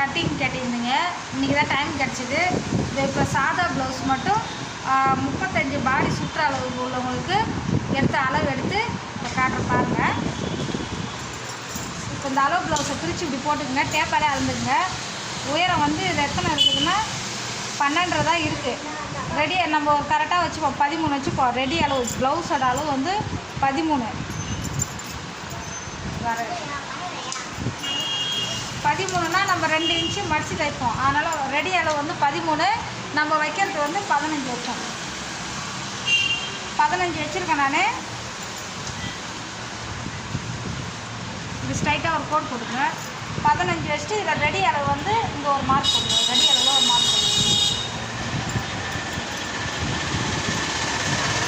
Cutting கேட்டிருந்தீங்க. இன்றைக்கி தான் டைம் கிடச்சிது. இது இப்போ சாதா ப்ளவுஸ் மட்டும் 35 பாடி சுற்ற அளவு உள்ளவங்களுக்கு எடுத்து அளவு எடுத்து இப்போ காட்டுற பாருங்கள். இப்போ இந்த அளவு ப்ளவுஸை பிரித்து இப்படி போட்டுக்கங்க. டேப்பாலே அளந்துக்குங்க. உயரம் வந்து இது எத்தனை இருக்குதுன்னா 12 தான் இருக்குது. ரெடி நம்ம ஒரு கரெக்டாக வச்சுப்போம், 13 வச்சுப்போம். ரெடி அளவு ப்ளவுஸோட அளவு வந்து 13 வர 13னா நம்ம 2 இன்ச்சு மடித்து தைப்போம். அதனால் ரெடி அளவு வந்து 13, நம்ம வைக்கிறது வந்து 15 வைப்போம். 15 வச்சுருக்கேன் நான். இது ஸ்ட்ரைட்டாக ஒரு கோட் போட்டுக்கங்க. 15 வச்சுட்டு இதில் ரெடி அளவு வந்து இங்கே ஒரு மார்க் போட்டுருவோம். ரெடி அளவில் ஒரு மார்க் போட்டுருவோம்.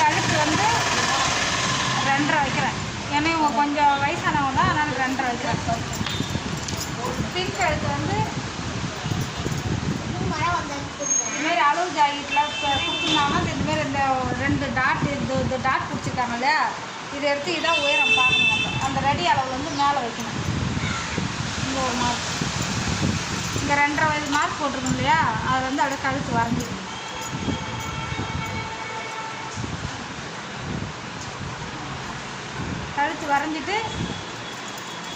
கழுத்து வந்து 2.5 வைக்கிறேன். ஏன்னா இவங்க கொஞ்சம் வயசானவங்க தான், அதனால் 2.5 வைக்கிறேன். பின் கழுத்து வந்து இதுமாரி அளவு ஜாக்கெட்டில் கொடுத்துருந்தாங்கன்னா இதுமாரி இந்த 2 டாட் இந்த டாட் பிடிச்சிருக்காங்க இல்லையா, இதை எடுத்து இதான் உயரம் பார்க்கணும். நம்ம அந்த ரெடி அளவு வந்து மேலே வைக்கணும். இங்கே ஒரு மார்க், இங்கே 2.5 மார்க் போட்டிருக்கோம் இல்லையா, அதை வந்து அப்படியே கழுத்து வரைஞ்சிக்கணும். கழுத்து வரைஞ்சிட்டு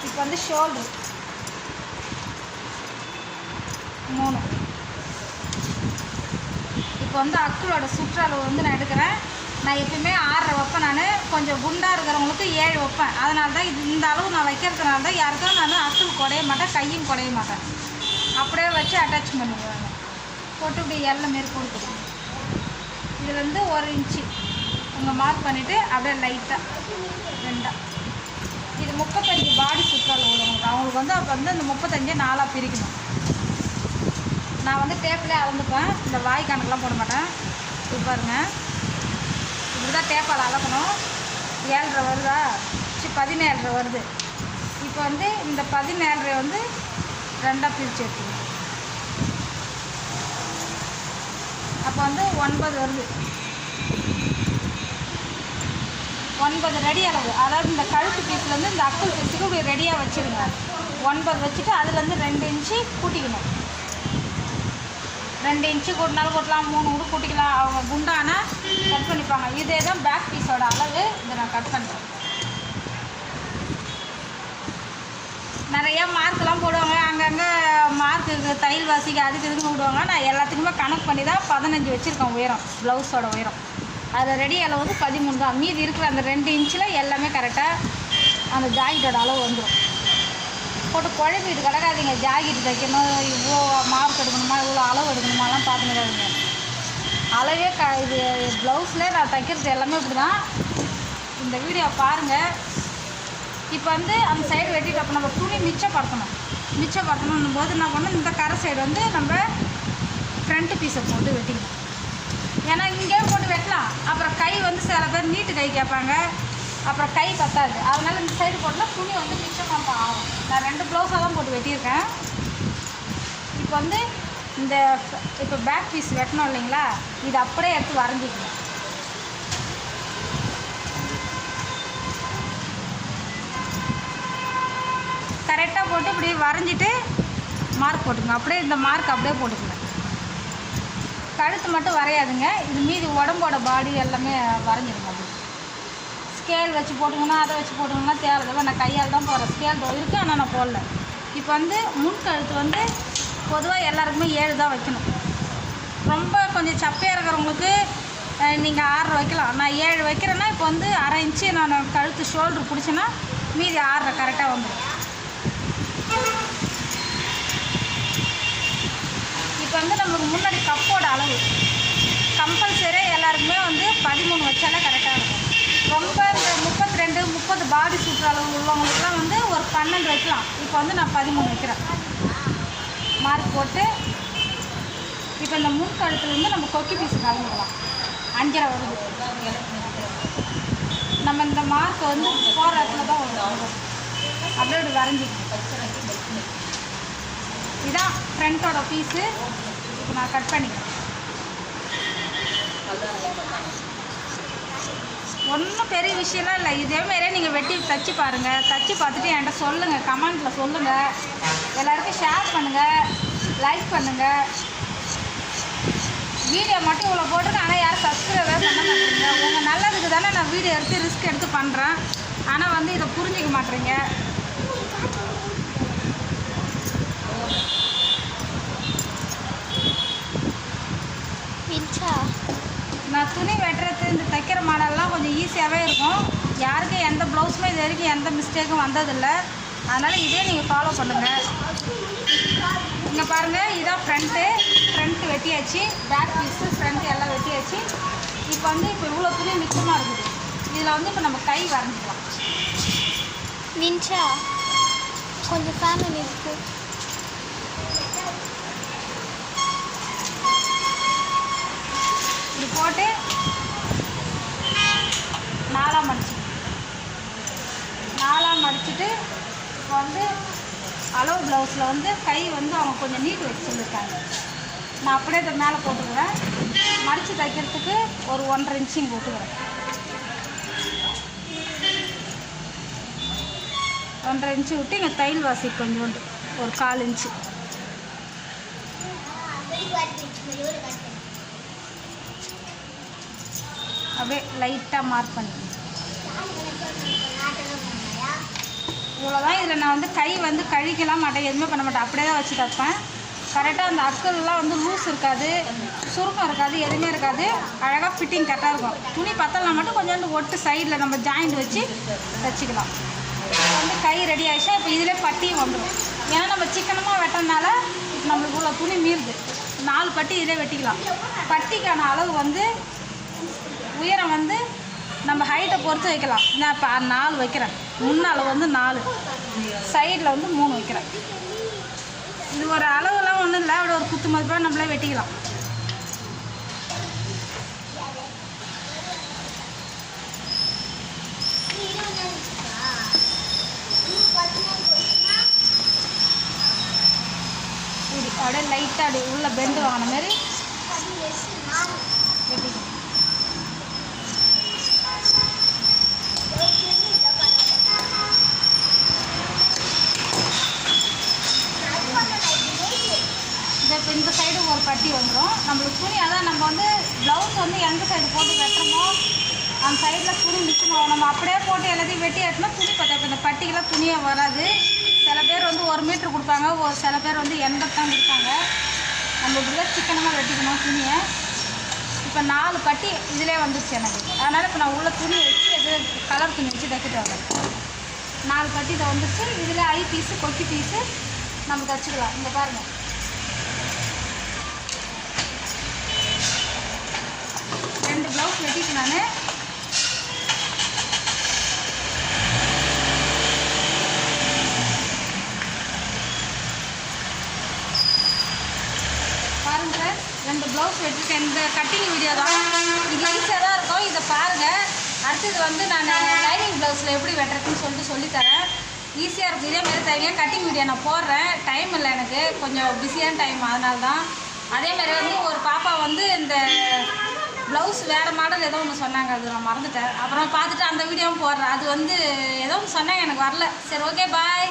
இப்போ வந்து ஷோல்டர் 3. இப்போ வந்து அக்குளோட சுற்றளவு வந்து நான் எடுக்கிறேன். நான் எப்பயுமே 6.5 வைப்பேன். நான் கொஞ்சம் குண்டாக இருக்கிறவங்களுக்கு 7 வைப்பேன். அதனால தான் இந்த அளவு நான் வைக்கிறதுனால தான் யாருக்கும் நான் அக்குள் குறைய மாட்டேன், கையும் குறைய மாட்டேன். அப்படியே வச்சு அட்டாச் பண்ணிடுவேன். போட்டு இப்படி எல்லாம் மாரி கொடுத்துருவேன். இதுலேருந்து 1 இன்ச்சு உங்கள் மார்க் பண்ணிவிட்டு அப்படியே லைட்டாக 2. இது 35 பாடி சுற்றளவு உள்ளவங்களுக்கு. அவங்களுக்கு வந்து அப்போ வந்து இந்த 35 4ஆக பிரிக்கணும். நான் வந்து டேப்லேயே அளந்துப்பேன். இந்த வாய் கணக்கெலாம் போட மாட்டேன். இது பாருங்கள், இப்படி தான் டேப்பால் அளக்கணும். 7.5 வருதா, 17.5 வருது. இப்போ வந்து இந்த 17.5 வந்து 2ஆக பிரித்து எடுத்துக்கணும். அப்போ வந்து 9 வருது. 9 ரெடி அளவு. அதாவது இந்த கழுத்து பீஸ்லேருந்து இந்த அக்குள் பீஸுக்கு இப்படி ரெடியாக வச்சுருங்க. 9 வச்சுட்டு அதுலேருந்து 2 இன்ச்சு கூட்டிக்கணும். 2 இன்ச்சு கூட்டினாலும் கூட்டலாம், 3 கூட கூட்டிக்கலாம். அவங்க குண்டானா கட் பண்ணிப்பாங்க. இதே தான் பேக் பீஸோட அளவு. இதை நான் கட் பண்ணுறேன். நிறையா மார்க்கெலாம் போடுவாங்க, அங்கங்கே மார்க்குக்கு தையல் வாசிக்கு அதுக்கு இதுக்கு போடுவாங்க. நான் எல்லாத்துக்குமே கணக்கு பண்ணி தான் 15 வச்சுருக்கேன் உயரம், ப்ளவுஸோட உயரம். அதில் ரெடி அளவு வந்து 13 தான். மீதி இருக்கிற அந்த 2 இன்ச்சில் எல்லாமே கரெக்டாக அந்த ஜாக்கெட்டோட அளவு வந்துடும். போட்டு குழம்பிட்டு கிடக்காதீங்க. ஜாக்கெட் தைக்கணும், இவ்வளோ மார்க் எடுக்கணுமா, இவ்வளோ அளவு எடுக்கணுமாலாம் பார்த்துக்கிறாதீங்க. அளவே இது ப்ளவுஸில் நான் தைக்கிறது எல்லாமே இப்படி தான். இந்த வீடியோ பாருங்கள். இப்போ வந்து அந்த சைடு வெட்டிட்டு அப்போ நம்ம துணி மிச்சப்படுத்தணும் போது என்ன பண்ணணும், இந்த கரை சைடு வந்து நம்ம ஃப்ரண்ட்டு பீஸை போட்டு வெட்டிக்கணும். ஏன்னா இங்கே போட்டு வெட்டலாம், அப்புறம் கை வந்து சில பேர் நீட்டு கை கேட்பாங்க, அப்புறம் கை பத்தாது. அதனால் இந்த சைடு போட்டால் துணி வந்து மிச்சமாக ஆகும். நான் 2 ப்ளவுஸாக தான் போட்டு வெட்டியிருக்கேன். இப்போ வந்து இப்போ பேக் பீஸ் வெட்டணும் இல்லைங்களா, இது அப்படியே எடுத்து வரைஞ்சிக்கணும். கரெக்டாக போட்டு இப்படி வரைஞ்சிட்டு மார்க் போட்டுக்கணும். அப்படியே இந்த மார்க் அப்படியே போட்டுக்கணும். கழுத்து மட்டும் வரையாதுங்க, இது மீதி உடம்போட பாடி எல்லாமே வரைஞ்சிடுங்க. அப்படி ஸ்கேல் வச்சு போட்டுங்கன்னா அதை வச்சு போட்டுங்கன்னா தேவையில்லை. நான் கையால் தான் போடுறேன். ஸ்கேல் இருக்குது, ஆனால் நான் போடல. இப்போ வந்து முன்கழுத்து வந்து பொதுவாக எல்லாருக்குமே 7 தான் வைக்கணும். ரொம்ப கொஞ்சம் சப்பையாக இருக்கிறவங்களுக்கு நீங்கள் 6 வைக்கலாம். நான் 7 வைக்கிறேன்னா இப்போ வந்து 1/2 இன்ச்சு நான் கழுத்து ஷோல்டர் பிடிச்சேன்னா மீதி 6 கரெக்டாக வந்துடும். இப்போ வந்து நம்மளுக்கு முன்னாடி கப்போட அளவு கம்பல்சரியாக எல்லாருக்குமே வந்து 13 வச்சாலே கரெக்டாக இருக்கும். ரொம்ப இந்த 32 30 பாடி சுற்ற அளவு உள்ளவங்களுக்குலாம் வந்து ஒரு 12 வைக்கலாம். இப்போ வந்து நான் 13 வைக்கிறேன். மார்க் போட்டு இப்போ இந்த முன்கழுத்துலேருந்து நம்ம கொக்கி பீஸு கலந்துக்கலாம். 5.5 வருது. நம்ம இந்த மார்க்கை வந்து போகிற இடத்துல தான் வரும். அப்படியே இப்படி வரைஞ்சிக்கணும். இதுதான் ஃப்ரண்ட்டோட பீஸு. இப்போ நான் கட் பண்ணிக்கிறேன். ஒன்றும் பெரிய விஷயம்லாம் இல்லை. இதேமாரியே நீங்கள் வெட்டி தைச்சி பாருங்கள். தைச்சி பார்த்துட்டு என்கிட்ட சொல்லுங்கள், கமெண்ட்டில் சொல்லுங்கள். எல்லாருக்கும் ஷேர் பண்ணுங்கள். லைக் பண்ணுங்கள். வீடியோ மட்டும் இவ்வளோ போட்டிருக்கேன், ஆனால் யாரும் சப்ஸ்கிரைபே பண்ண மாட்டேங்க. உங்கள் நல்லதுக்கு தானே நான் வீடியோ எடுத்து ரிஸ்க் எடுத்து பண்ணுறேன். ஆனால் வந்து இதை புரிஞ்சிக்க மாட்டேறீங்க. நான் துணி வெட்டுறது இந்த தைக்கிற மாடல்லாம் கொஞ்சம் ஈஸியாகவே இருக்கும். யாருக்கும் எந்த ப்ளவுஸுமே இது வரைக்கும் எந்த மிஸ்டேக்கும் வந்ததில்லை. அதனால் இதே நீங்கள் ஃபாலோ பண்ணுங்கள். இங்கே பாருங்கள், இதான் ஃப்ரண்ட்டு வெட்டியாச்சு. பேக் பீஸு ஃப்ரண்ட்டு எல்லாம் வெட்டியாச்சு. இப்போ இவ்வளோ துணி மிச்சமாக இருக்குது. இதில் இப்போ நம்ம கை வரைஞ்சிக்கலாம். நின்ச்சா கொஞ்சம் ஃபேமிலி இருக்குது. இது போட்டு 4ஆக மடிச்சுட்டு இப்போ அளவு ப்ளவுஸில் கை அவங்க கொஞ்சம் நீட்டு வச்சு சொல்லியிருக்காங்க. நான் அப்படியே இதை மேலே போட்டுக்கிறேன். மடித்து தைக்கிறதுக்கு ஒரு 1.5 இன்ச்சிங் போட்டுக்கிறேன். 1.5 இன்ச்சு விட்டு இங்கே தையல் வாசி கொஞ்சோண்டு ஒரு 1/4 இன்ச்சு. அப்படியே லைட்டாக மார்க் பண்ணிக்கணும். இவ்வளோதான். இதில் நான் கை கழிக்கலாம் மாட்டேன், எதுவுமே பண்ண மாட்டேன். அப்படியே தான் வச்சு தைப்பேன். கரெக்டாக அந்த அக்கல்லாம் லூஸ் இருக்காது, சுருக்கம் இருக்காது, எதுவுமே இருக்காது. அழகாக ஃபிட்டிங் கரெக்டாக இருக்கும். துணி பத்தலாம் மட்டும் கொஞ்சோண்டு ஒட்டு சைடில் நம்ம ஜாயிண்ட் வச்சு தைச்சிக்கலாம். கை ரெடி ஆகிடுச்சா இப்போ இதிலே பட்டியும் வந்துடும். ஏன்னா நம்ம சிக்கனமாக வெட்டனால இப்போ நம்மளுக்கு இவ்வளோ துணி மீறுது. 4 பட்டி இதிலே வெட்டிக்கலாம். பட்டிக்கான அளவு உயரம் நம்ம ஹைட்டை பொறுத்து வைக்கலாம். நான் இப்போ 4 வைக்கிறேன். முன்னால் 4, சைடில் 3 வைக்கிறேன். இது ஒரு அளவுலாம் ஒன்றும் இல்லை, அப்படி ஒரு குத்து மதிப்பாக நம்மளே வெட்டிக்கலாம். இப்படி அப்படியே லைட்டாக அப்படி உள்ள பெண்டு வாங்கின மாதிரி வெட்டிக்கலாம். இப்போ இந்த சைடு ஒரு பட்டி வந்துடும். நம்மளுக்கு துணி அதான் நம்ம ப்ளவுஸ் எந்த சைடு போட்டு வெட்டுறோமோ அந்த சைடில் துணி மிச்சமாகும். நம்ம அப்படியே போட்டு எல்லாத்தையும் வெட்டி வெட்டினா துணி பார்த்தா இப்போ இந்த பட்டிக்கெல்லாம் துணியாக வராது. சில பேர் 1 மீட்ரு கொடுப்பாங்க, சில பேர் 80 தான் கொடுப்பாங்க. நம்ம இப்படி தான் சிக்கனமாக வெட்டிக்கணும் துணியை. இப்போ 4 பட்டி இதிலே வந்துடுச்சு எனக்கு. அதனால் இப்போ நான் உள்ள துணி வச்சு எது கலர் துணி வச்சு தைக்க தேவை. 4 பட்டி இதை வந்துடுச்சு. இதில் ஐ பீஸு கொக்கி பீஸு நம்ம தைச்சிக்கலாம். இங்கே பாருங்கள், 2 ப்ளவுஸ் வெட்டிட்டு நான் பாருங்க சார், 2 ப்ளவுஸ் வெட்டிட்டு இந்த கட்டிங் வீடியோ தான். இது ஈஸியாக தான் இருக்கும், இதை பாருங்கள். அடுத்தது நான் லைனிங் ப்ளவுஸில் எப்படி வெட்டுறதுன்னு சொல்லித்தரேன். ஈஸியாக இருக்கும். இதேமாதிரி தைங்க. கட்டிங் வீடியோ நான் போடுறேன். டைம் இல்லை எனக்கு, கொஞ்சம் பிஸியான டைம், அதனால தான். அதேமாதிரி ஒரு பாப்பா இந்த ப்ளவுஸ் வேறு மாடல் ஏதோ ஒன்று சொன்னாங்க, அது நான் மறந்துட்டேன். அப்புறம் பார்த்துட்டு அந்த வீடியோவும் போடுறேன். அது ஏதோ ஒன்று சொன்னாங்க, எனக்கு வரல. சரி, ஓகே, பாய்.